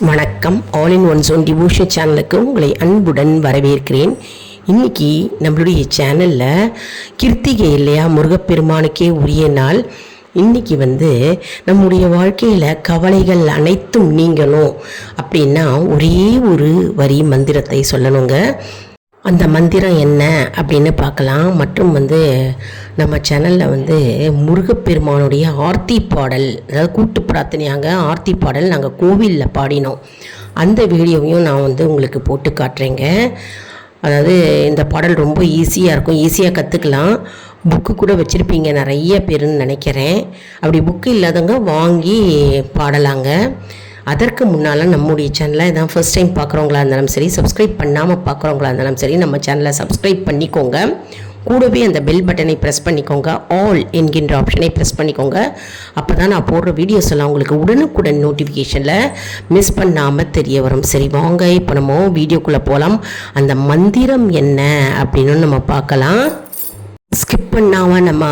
வணக்கம். All in one zone devotion சேனலுக்கு உங்களை அன்புடன் வரவேற்கிறேன். இன்றைக்கி நம்மளுடைய சேனலில் கிருத்திகை இல்லையா, முருகப்பெருமானுக்கே உரிய நாள். இன்றைக்கி நம்முடைய வாழ்க்கையில் கவலைகள் அனைத்தும் நீங்கணும் அப்படின்னா ஒரே ஒரு வரி மந்திரத்தை சொல்லணுங்க. அந்த மந்திரம் என்ன அப்படின்னு பார்க்கலாம். மற்றும் நம்ம சேனலில் முருகப்பெருமானுடைய ஆர்த்தி பாடல், அதாவது கூட்டு பிரார்த்தனையாங்க ஆர்த்தி பாடல் நாங்கள் கோவிலில் பாடினோம். அந்த வீடியோவையும் நான் உங்களுக்கு போட்டு காட்டுறேங்க. அதாவது இந்த பாடல் ரொம்ப ஈஸியாக இருக்கும், ஈஸியாக கற்றுக்கலாம். புக்கு கூட வச்சுருப்பீங்க நிறைய பேருன்னு நினைக்கிறேன். அப்படி புக்கு இல்லாதவங்க வாங்கி பாடலாங்க. அதற்கு முன்னால் நம்முடைய சேனலை இதான் ஃபர்ஸ்ட் டைம் பார்க்குறவங்களா இருந்தாலும் சரி, சப்ஸ்கிரைப் பண்ணாமல் பார்க்குறவங்களா இருந்தாலும் சரி, நம்ம சேனலை சப்ஸ்கிரைப் பண்ணிக்கோங்க. கூடவே அந்த பெல் பட்டனை ப்ரெஸ் பண்ணிக்கோங்க, ஆல் என்கின்ற ஆப்ஷனை ப்ரெஸ் பண்ணிக்கோங்க. அப்போ தான் நான் போடுற வீடியோஸ் எல்லாம் உங்களுக்கு உடனுக்குடன் நோட்டிஃபிகேஷனில் மிஸ் பண்ணாமல் தெரிய வரும். சரி வாங்க, இப்போ நம்ம வீடியோக்குள்ளே போகலாம். அந்த மந்திரம் என்ன அப்படின்னு நம்ம பார்க்கலாம். ஸ்கிப் பண்ணாமல் நம்ம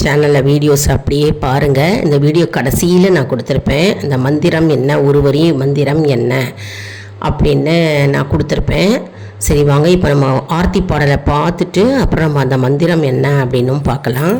சேனலில் வீடியோஸ் அப்படியே பாருங்கள். இந்த வீடியோ கடைசியில் நான் கொடுத்துருப்பேன். இந்த மந்திரம் என்ன, ஒரு வரி மந்திரம் என்ன அப்படின்னு நான் கொடுத்துருப்பேன். சரி வாங்க, இப்போ நம்ம ஆர்த்தி பாடலை பார்த்துட்டு அப்புறம் நம்ம அந்த மந்திரம் என்ன அப்படின்னும் பார்க்கலாம்.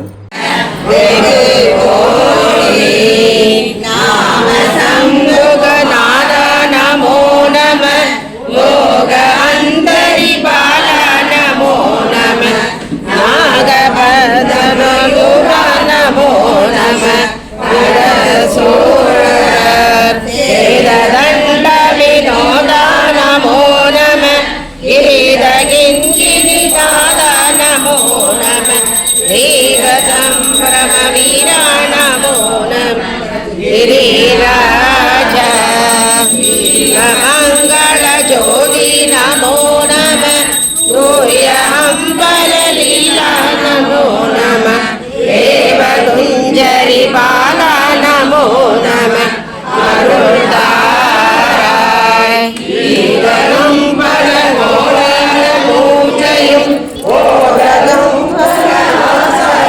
मंगल ज्योति नमो नमः, सूर्य अंबल लीला नमो नमः, देव कुंजरि बाला नमो नमः, अरुदाराय ईगनं पलगोलन मूजयं ओरगं पलनासरणीयं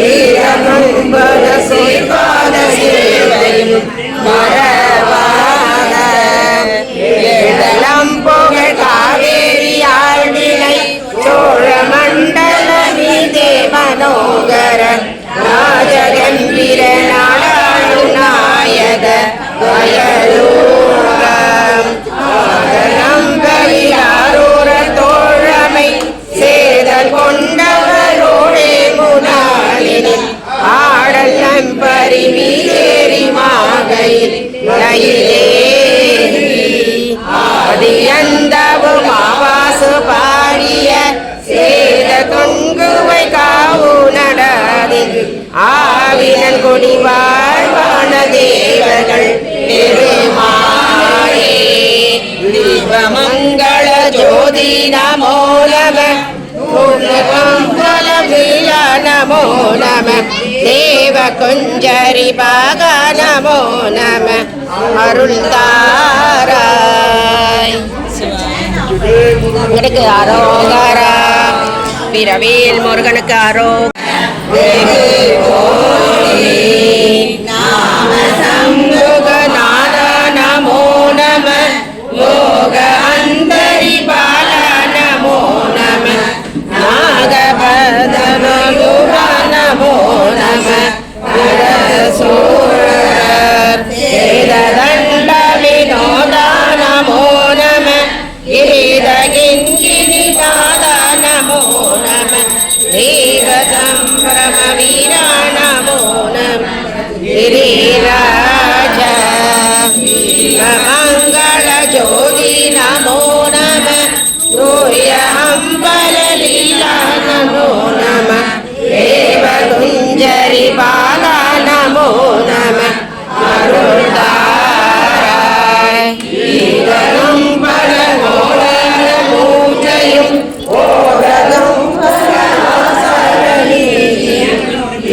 ईगनं पलसुपादसेवयं मनोगर राजगंभीर नारायणायक वयलूर तोழமை சேதல் கொண்டவரோடே முனாலினி ஆடல் நம்பரி மீறி மாகையில் நயிலே ஆதியந்தவும் ஆவாசு பாடிய சேத தொங்குவை காவு நடாதில் ஆவினன் கொடிவாழ்வான தேவர்கள் பெருமாளே. தீபமங்கள ஜோதி நமோ நமः, நமோ நமः, தேவ குஞ்சரி பாக நமோ நமः, அருள் தாராய் முருகனுக்கு அரோகரா, பிறவேல் முருகனுக்கு அரோகரா. நமோ நமः, யோக அந்தரி பால நமோ நமः, நாகபதனலுரா நமோ நமः, சூரர் சேததண்ட வினோதா நமோ நமः, கிரீடகிங்கிரி தாதா நமோ நமः, தேவ சம்பிரம வீரா நமோ நமः, கிரிராஜ மங்கள ஜோதி நமோ நமः, சூர்ய அம்பல லீலா நமோ நமः, தேவ குஞ்சரி பாலா நமோ நமः, அருள்தாராய் ஈகனம் பலகோளன மூஜையும் ஓரகம் பலனாசரணீயம்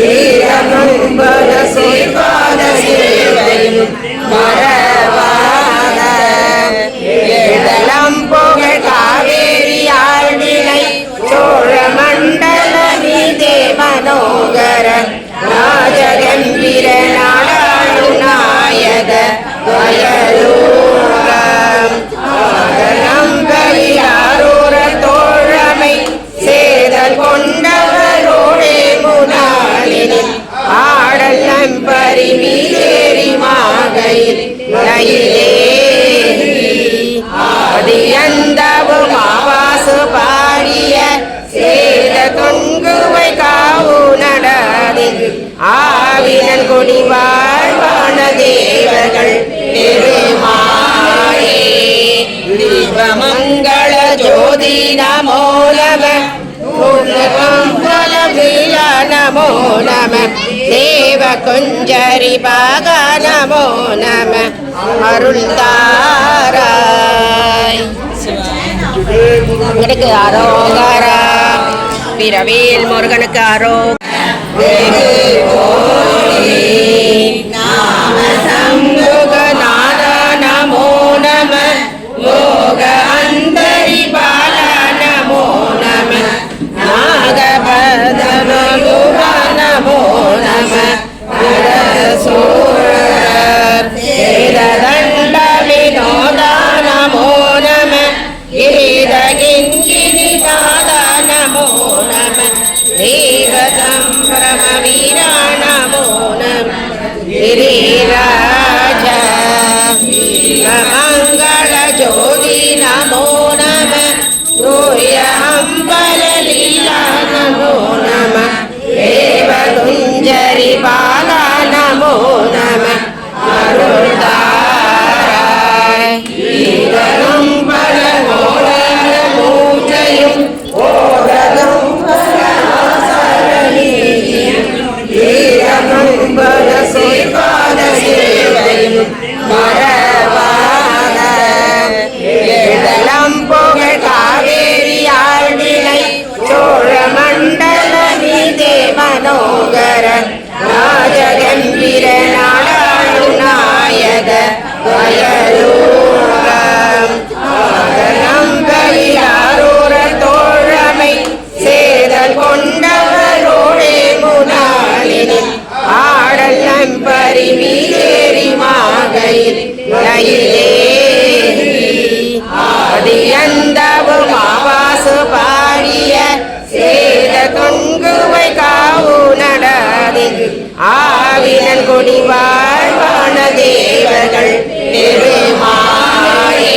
ஈகனம் பலசுபாத அதியந்தவும் ஆவாசு பாடிய சேத தொங்குவை காவு நடாதி ஆவினன் கொடிவாழ்வான தேவர்கள் பெருமாளே. தீபமங்கள ஜோதி நமோ நம நமோ நம தேவ குஞ்சரி பாக நமோ நம அருள் தாராய். முருகனுக்கு அரோகரா, பிறவேல் முருகனுக்கு அரோகரா. நாம சம்புக நாதா நமோ நம யோக அந்தரி பால நமோ நம நாகபதமயுக நமோ நம சூரர் வேததண்ட வினோதா நமோ நம கீதகிங்கினி பாதா நமோ நம தேவ சம்பிரம வீரா நமோ நம गिरिराज मंगल ज्योति नमो नम रोय अंबल लीला नमो नम देव कुंजरी बाला नमो नम अरुदाय ईदरंबल गोलन मूजयुम ओरदं सरलीयं ஈரமம்பல செய்வாத சேவையும் மறவாத ஏதலம் புகழ் காவேரி ஆழ்வினை சோழ மண்டல நீதே மனோகர ராஜகம்பீர நாடாளு நாயக வயலூரம் நம்பலியாரூர தோழமை சேதல் கொண்டவரோடே முனாலினில் ஆடல் நம்பரி மீறேறி மாகையில் அதியந்தவும் ஆவாசு பாடிய சேத தொங்குவை காவு நடாதி ஆவினன் கொடிவாழ்வான தேவர்கள் பெருமாளே.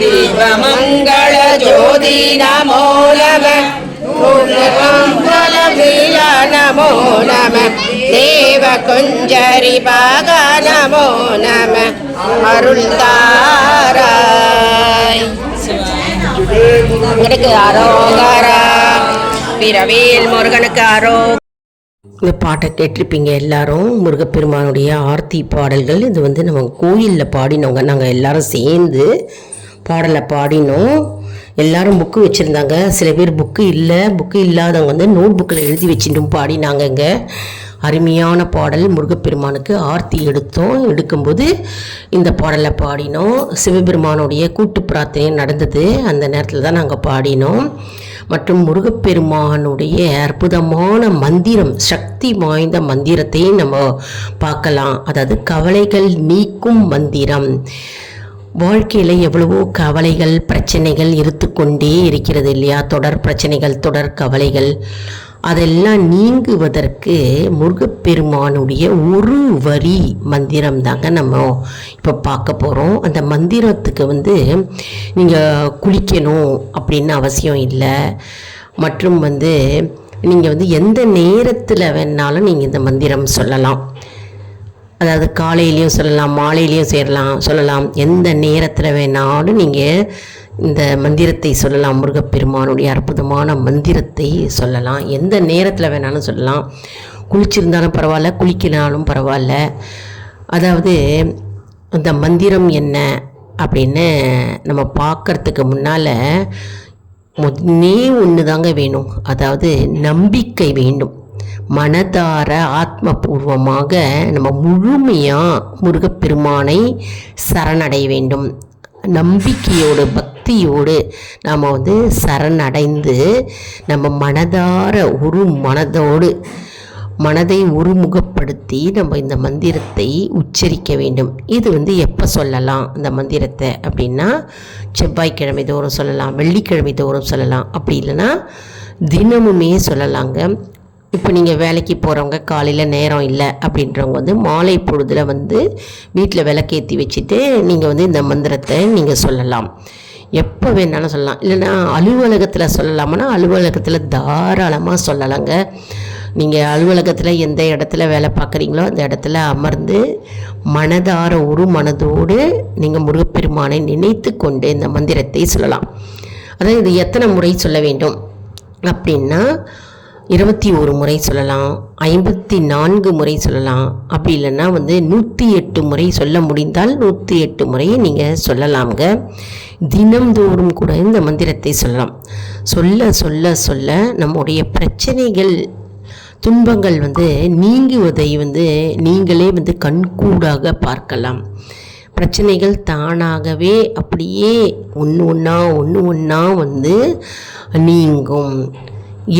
தீபமங்கள ஜோதி நமோ நம நமோ நம தேவ குஞ்சரி பாக நமோ நம அருள் தாராய். முருகனுக்கு அரோகரா, பிறவேல் முருகனுக்கு அரோகரா. இந்த பாட்டை கேட்டிருப்பீங்க எல்லாரும். முருகப்பெருமானுடைய ஆர்த்தி பாடல்கள். இது வந்து நம்ம கோயிலில் பாடினவங்க. நாங்கள் எல்லாரும் சேர்ந்து பாடலை பாடினோம். எல்லாரும் புக்கு வச்சுருந்தாங்க. சில பேர் புக்கு இல்லாதவங்க வந்து நோட் புக்கில் எழுதி வச்சுட்டும் பாடினாங்கங்க. அருமையான பாடல். முருகப்பெருமானுக்கு ஆர்த்தி எடுக்கும்போது இந்த பாடலை பாடினோம். சிவபெருமானுடைய கூட்டு பிரார்த்தனை நடந்தது. அந்த நேரத்தில் தான் நாங்கள் பாடினோம். மற்றும் முருகப்பெருமானுடைய அற்புதமான மந்திரம், சக்தி வாய்ந்த மந்திரத்தை நம்ம பார்க்கலாம். அதாவது கவலைகள் நீக்கும் மந்திரம். வாழ்க்கையில் எவ்வளவோ கவலைகள், பிரச்சனைகள் இருந்துக்கொண்டே இருக்கிறது இல்லையா? தொடர் பிரச்சனைகள், தொடர் கவலைகள், அதெல்லாம் நீங்குவதற்கு முருகப்பெருமானுடைய ஒரு வரி மந்திரம் தாங்க நம்ம இப்போ பார்க்க போகிறோம். அந்த மந்திரத்துக்கு வந்து நீங்கள் குளிக்கணும் அப்படின்னு அவசியம் இல்லை. மற்றும் வந்து நீங்கள் வந்து எந்த நேரத்தில் வேணாலும் நீங்கள் இந்த மந்திரம் சொல்லலாம். அதாவது காலையிலையும் சொல்லலாம், மாலையிலையும் சொல்லலாம். எந்த நேரத்தில் வேணாலும் நீங்கள் இந்த மந்திரத்தை சொல்லலாம். முருகப்பெருமானுடைய அற்புதமான மந்திரத்தை சொல்லலாம். எந்த நேரத்தில் வேணாலும் சொல்லலாம். குளிச்சிருந்தாலும் பரவாயில்ல, குளிக்கினாலும் பரவாயில்ல. அதாவது அந்த மந்திரம் என்ன அப்படின்னு நம்ம பார்க்கறதுக்கு முன்னால் ஒன்றே ஒன்று தாங்க வேணும். அதாவது நம்பிக்கை வேண்டும். மனதார ஆத்மபூர்வமாக நம்ம முழுமையாக முருகப்பெருமானை சரணடைய வேண்டும். நம்பிக்கையோடு, பக்தியோடு நாம் வந்து சரணடைந்து நம்ம மனதார மனதை ஒருமுகப்படுத்தி நம்ம இந்த மந்திரத்தை உச்சரிக்க வேண்டும். இது வந்து எப்போ சொல்லலாம் இந்த மந்திரத்தை அப்படின்னா, செவ்வாய்க்கிழமை தோறும் சொல்லலாம், வெள்ளிக்கிழமை தோறும் சொல்லலாம். அப்படி இல்லைன்னா தினமுமே சொல்லலாங்க. இப்போ நீங்கள் வேலைக்கு போகிறவங்க காலையில் நேரம் இல்லை அப்படின்றவங்க வந்து மாலை பொழுதில் வந்து வீட்டில் விளக்கேற்றி வச்சுட்டு நீங்கள் வந்து இந்த மந்திரத்தை நீங்கள் சொல்லலாம். எப்போ வேணாலும் சொல்லலாம். இல்லைன்னா அலுவலகத்தில் சொல்லலாம்னா அலுவலகத்தில் தாராளமாக சொல்லலாங்க. நீங்கள் அலுவலகத்தில் எந்த இடத்துல வேலை பார்க்குறீங்களோ அந்த இடத்துல அமர்ந்து மனதார ஒரு மனதோடு நீங்கள் முருகப்பெருமானை நினைத்து கொண்டு இந்த மந்திரத்தை சொல்லலாம். அதாவது இது எத்தனை முறை சொல்ல வேண்டும் அப்படின்னா 21 முறை சொல்லலாம், 54 முறை சொல்லலாம். அப்படி இல்லைன்னா வந்து 108 முறை சொல்ல முடிந்தால் 108 முறையை நீங்கள் சொல்லலாம்ங்க. தினம்தோறும் கூட இந்த மந்திரத்தை சொல்லலாம். சொல்ல சொல்ல சொல்ல நம்முடைய பிரச்சனைகள் துன்பங்கள் வந்து நீங்குவதை வந்து நீங்களே வந்து கண்கூடாக பார்க்கலாம். பிரச்சனைகள் தானாகவே அப்படியே ஒன்று ஒன்றா வந்து நீங்கும்.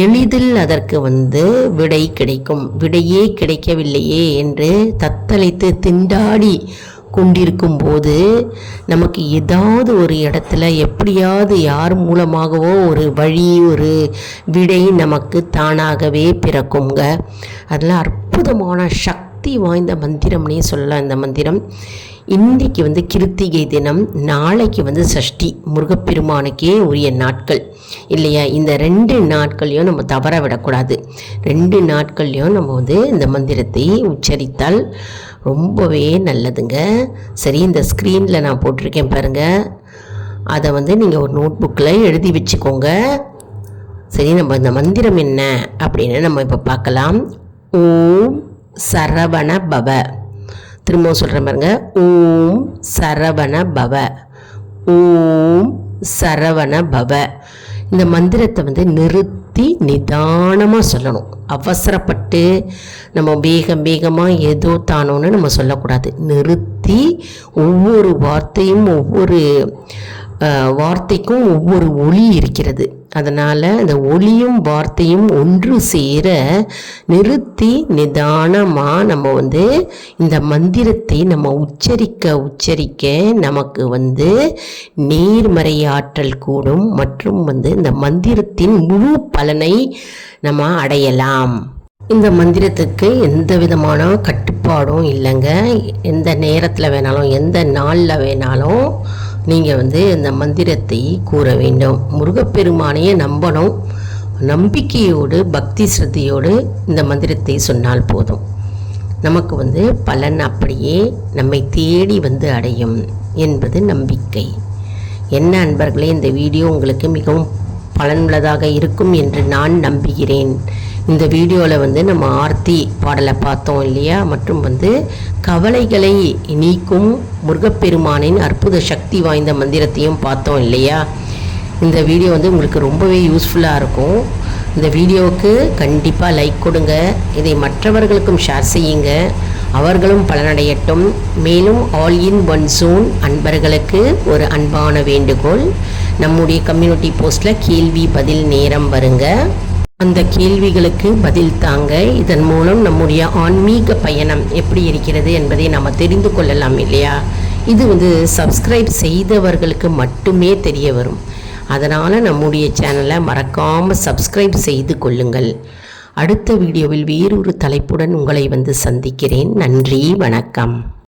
எளிதில் அதற்கு வந்து விடை கிடைக்கும். விடையே கிடைக்கவில்லையே என்று தத்தளித்து திண்டாடி கொண்டிருக்கும் போது நமக்கு ஏதாவது ஒரு இடத்துல எப்படியாவது யார் மூலமாகவோ ஒரு வழி ஒரு விடை நமக்கு தானாகவே பிறக்குங்க. அதில் அற்புதமான சக்தி வாய்ந்த மந்திரம்னே சொல்லலாம். இந்த மந்திரம் இன்றைக்கி வந்து கிருத்திகை தினம், நாளைக்கு வந்து சஷ்டி, முருகப்பெருமானுக்கே உரிய நாட்கள் இல்லையா? இந்த 2 நாட்களையும் நம்ம தவற விடக்கூடாது. 2 நாட்கள்லையும் நம்ம வந்து இந்த மந்திரத்தை உச்சரித்தால் ரொம்பவே நல்லதுங்க. சரி, இந்த ஸ்க்ரீனில் நான் போட்டிருக்கேன் பாருங்கள், அதை வந்து நீங்கள் ஒரு நோட் புக்கில் எழுதி வச்சுக்கோங்க. சரி, நம்ம இந்த மந்திரம் என்ன அப்படின்னு நம்ம இப்போ பார்க்கலாம். ஓம் சரவண பவ. திரும்பவும் சொல்கிறேன் பாருங்க. ஓம் சரவண பவ, ஓம் சரவண பவ. இந்த மந்திரத்தை வந்து நிறுத்தி நிதானமாக சொல்லணும். அவசரப்பட்டு நம்ம வேகமாக ஏதோ தானோன்னு நம்ம சொல்லக்கூடாது. நிறுத்தி ஒவ்வொரு வார்த்தைக்கும் ஒவ்வொரு ஒலி இருக்கிறது. அதனால் அந்த ஒலியும் வார்த்தையும் ஒன்று சேர நிறுத்தி நிதானமாக நம்ம வந்து இந்த மந்திரத்தை நம்ம உச்சரிக்க நமக்கு வந்து நேர்மறை ஆற்றல் கூடும் மற்றும் வந்து இந்த மந்திரத்தின் முழு பலனை நம்ம அடையலாம். இந்த மந்திரத்துக்கு எந்த விதமான கட்டுப்பாடும் இல்லைங்க. எந்த நேரத்தில் வேணாலும் எந்த நாளில் வேணாலும் நீங்கள் வந்து இந்த மந்திரத்தை கூற வேண்டும். முருகப்பெருமானையே நம்பணும். நம்பிக்கையோடு பக்தி ஸ்ரத்தையோடு இந்த மந்திரத்தை சொன்னால் போதும். நமக்கு வந்து பலன் அப்படியே நம்மை தேடி வந்து அடையும் என்பது நம்பிக்கை. என்ன அன்பர்களே, இந்த வீடியோ உங்களுக்கு மிகவும் பலனுள்ளதாக இருக்கும் என்று நான் நம்புகிறேன். இந்த வீடியோவில் வந்து நம்ம ஆர்த்தி பாடலை பார்த்தோம் இல்லையா, மற்றும் வந்து கவலைகளை நீக்கும் முருகப்பெருமானின் அற்புத சக்தி வாய்ந்த மந்திரத்தையும் பார்த்தோம் இல்லையா. இந்த வீடியோ வந்து உங்களுக்கு ரொம்பவே யூஸ்ஃபுல்லாக இருக்கும். இந்த வீடியோவுக்கு கண்டிப்பாக லைக் கொடுங்க. இதை மற்றவர்களுக்கும் ஷேர் செய்யுங்க, அவர்களும் பலனடையட்டும். மேலும் ஆல் இன் ஒன் ஜோன் அன்பர்களுக்கு ஒரு அன்பான வேண்டுகோள். நம்முடைய கம்யூனிட்டி போஸ்ட்டில் கேள்வி பதில் நேரம் வருங்க. அந்த கேள்விகளுக்கு பதில் தாங்க. இதன் மூலம் நம்முடைய ஆன்மீக பயணம் எப்படி இருக்கிறது என்பதை நாம் தெரிந்து கொள்ளலாம் இல்லையா. இது வந்து சப்ஸ்கிரைப் செய்தவர்களுக்கு மட்டுமே தெரிய வரும். அதனால் நம்முடைய சேனலை மறக்காமல் சப்ஸ்கிரைப் செய்து கொள்ளுங்கள். அடுத்த வீடியோவில் வேறொரு தலைப்புடன் உங்களை வந்து சந்திக்கிறேன். நன்றி, வணக்கம்.